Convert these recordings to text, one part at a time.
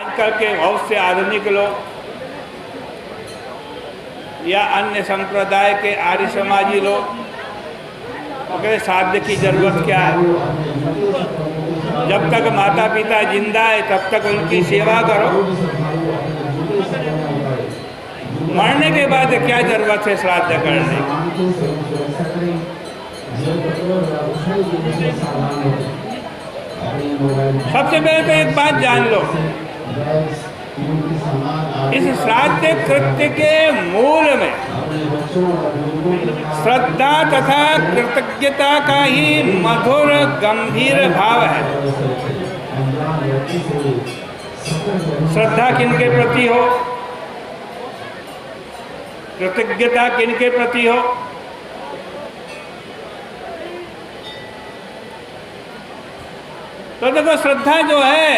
आजकल के बहुत से आधुनिक लोग या अन्य संप्रदाय के आर्य समाजी लोग वो कहते श्राद्ध की जरूरत क्या है, जब तक माता पिता जिंदा है तब तक उनकी सेवा करो, मरने के बाद क्या जरूरत है श्राद्ध करने की। सबसे पहले तो एक बात जान लो, इस श्राद्ध कृत्य के मूल में श्रद्धा तथा कृतज्ञता का ही मधुर गंभीर भाव है। श्रद्धा किनके प्रति हो, कृतज्ञता किनके प्रति हो। तो देखो श्रद्धा जो है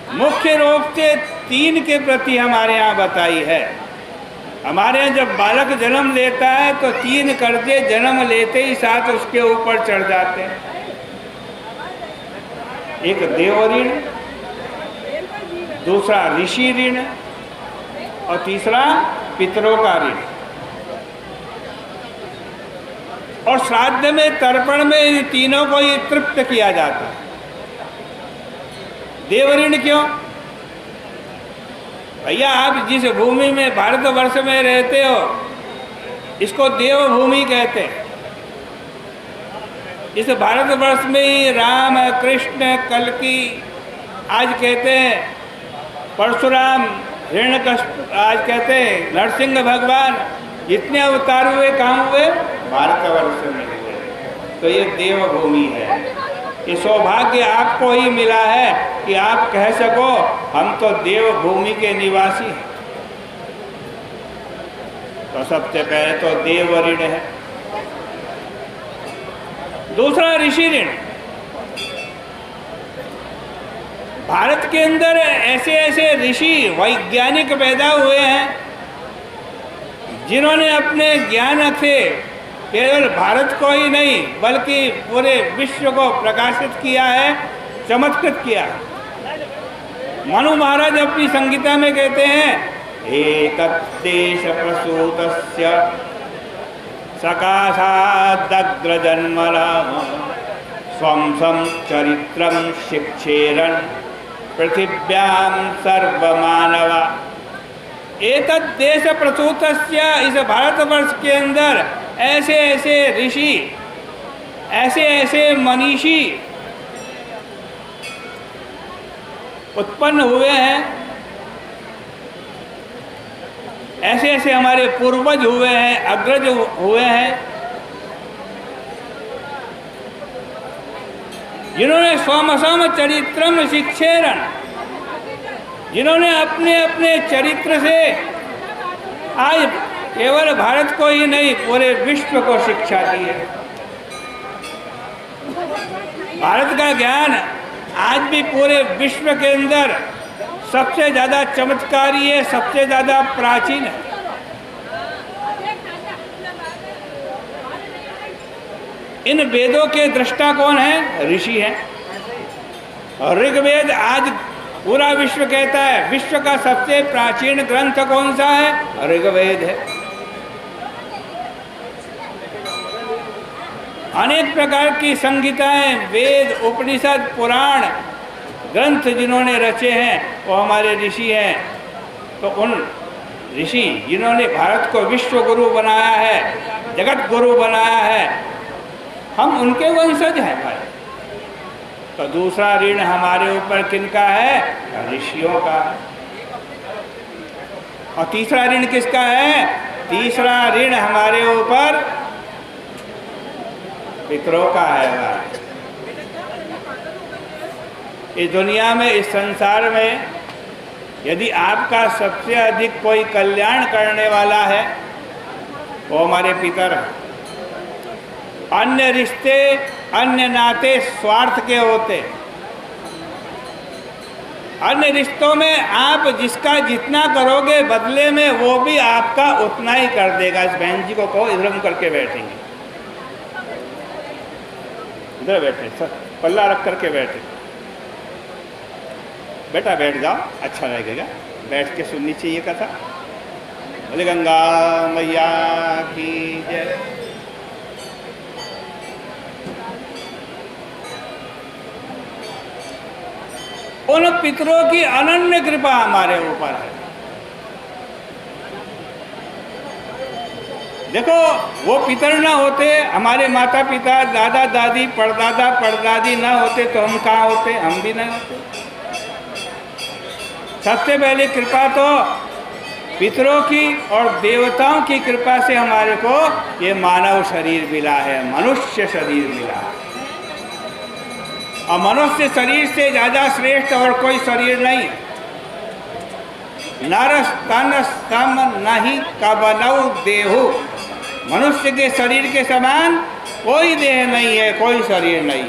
मुख्य रूप से 3 के प्रति हमारे यहाँ बताई है। हमारे यहाँ जब बालक जन्म लेता है तो 3 कर्जे जन्म लेते ही साथ उसके ऊपर चढ़ जाते हैं। एक देव ऋण, दूसरा ऋषि ऋण और तीसरा पितरों का ऋण। और श्राद्ध में तर्पण में इन तीनों को ही तृप्त किया जाता है। देव ऋण क्यों? भैया आप जिस भूमि में भारतवर्ष में रहते हो इसको देव भूमि कहते हैं। इस भारतवर्ष में ही राम, कृष्ण, कल्कि आज कहते हैं, परशुराम, हिरण्यकश्यप आज कहते हैं, नरसिंह भगवान, जितने अवतार हुए कहाँ हुए? भारतवर्ष में हुए। तो ये देव भूमि है। ये सौभाग्य आपको ही मिला है कि आप कह सको हम तो देव भूमि के निवासी हैं। तो सबसे पहले तो देव ऋण है। दूसरा ऋषि ऋण। भारत के अंदर ऐसे ऐसे ऋषि वैज्ञानिक पैदा हुए हैं जिन्होंने अपने ज्ञान से केवल भारत को ही नहीं बल्कि पूरे विश्व को प्रकाशित किया है, चमत्कृत किया है। मनु महाराज अपनी संगीता में कहते हैं, एतत् देश प्रसूतस्य सकाशादग्र जन्मना स्वं स्वं चरित्रं शिक्षेरन् पृथिव्यां सर्वमानवा। एतत् देश प्रसूतस्य, इस भारतवर्ष के अंदर ऐसे ऐसे ऋषि, ऐसे ऐसे मनीषी उत्पन्न हुए हैं, ऐसे ऐसे हमारे पूर्वज हुए हैं, अग्रज हुए हैं, जिन्होंने स्वमसम चरित्रम शिक्षेरन्, जिन्होंने अपने अपने चरित्र से आज केवल भारत को ही नहीं पूरे विश्व को शिक्षा दी है। भारत का ज्ञान आज भी पूरे विश्व के अंदर सबसे ज़्यादा चमत्कारी है, सबसे ज़्यादा प्राचीन है। इन वेदों के दृष्टा कौन है? ऋषि हैं। और ऋग्वेद आज पूरा विश्व कहता है विश्व का सबसे प्राचीन ग्रंथ कौन सा है? ऋग्वेद है। अनेक प्रकार की संहिताएं, वेद, उपनिषद, पुराण ग्रंथ जिन्होंने रचे हैं वो हमारे ऋषि हैं। तो उन ऋषि जिन्होंने भारत को विश्व गुरु बनाया है, जगत गुरु बनाया है, हम उनके वंशज हैं भाई। तो दूसरा ऋण हमारे ऊपर किनका है? ऋषियों का। और तीसरा ऋण किसका है? तीसरा ऋण हमारे ऊपर पितरों का है। इस दुनिया में, इस संसार में यदि आपका सबसे अधिक कोई कल्याण करने वाला है वो हमारे पितर हैं। अन्य रिश्ते, अन्य नाते स्वार्थ के होते। अन्य रिश्तों में आप जिसका जितना करोगे बदले में वो भी आपका उतना ही कर देगा। इस बहन जी को कहो इधर हम करके बैठेंगे, इधर बैठे सर, पल्ला रख करके बैठे। बेटा बैठ जाओ, अच्छा लगेगा, बैठ के सुननी चाहिए कथा। बोले गंगा मैया की जय। उन पितरों की अनन्य कृपा हमारे ऊपर है। देखो, वो पितर ना होते, हमारे माता पिता, दादा दादी, परदादा परदादी ना होते तो हम कहाँ होते, हम भी नहीं होते। सबसे पहले कृपा तो पितरों की और देवताओं की कृपा से हमारे को ये मानव शरीर मिला है, मनुष्य शरीर मिला है। और मनुष्य शरीर से ज़्यादा श्रेष्ठ और कोई शरीर नहीं। नरस तनस सम नहीं कबनऊ देहु, मनुष्य के शरीर के समान कोई देह नहीं है, कोई शरीर नहीं है।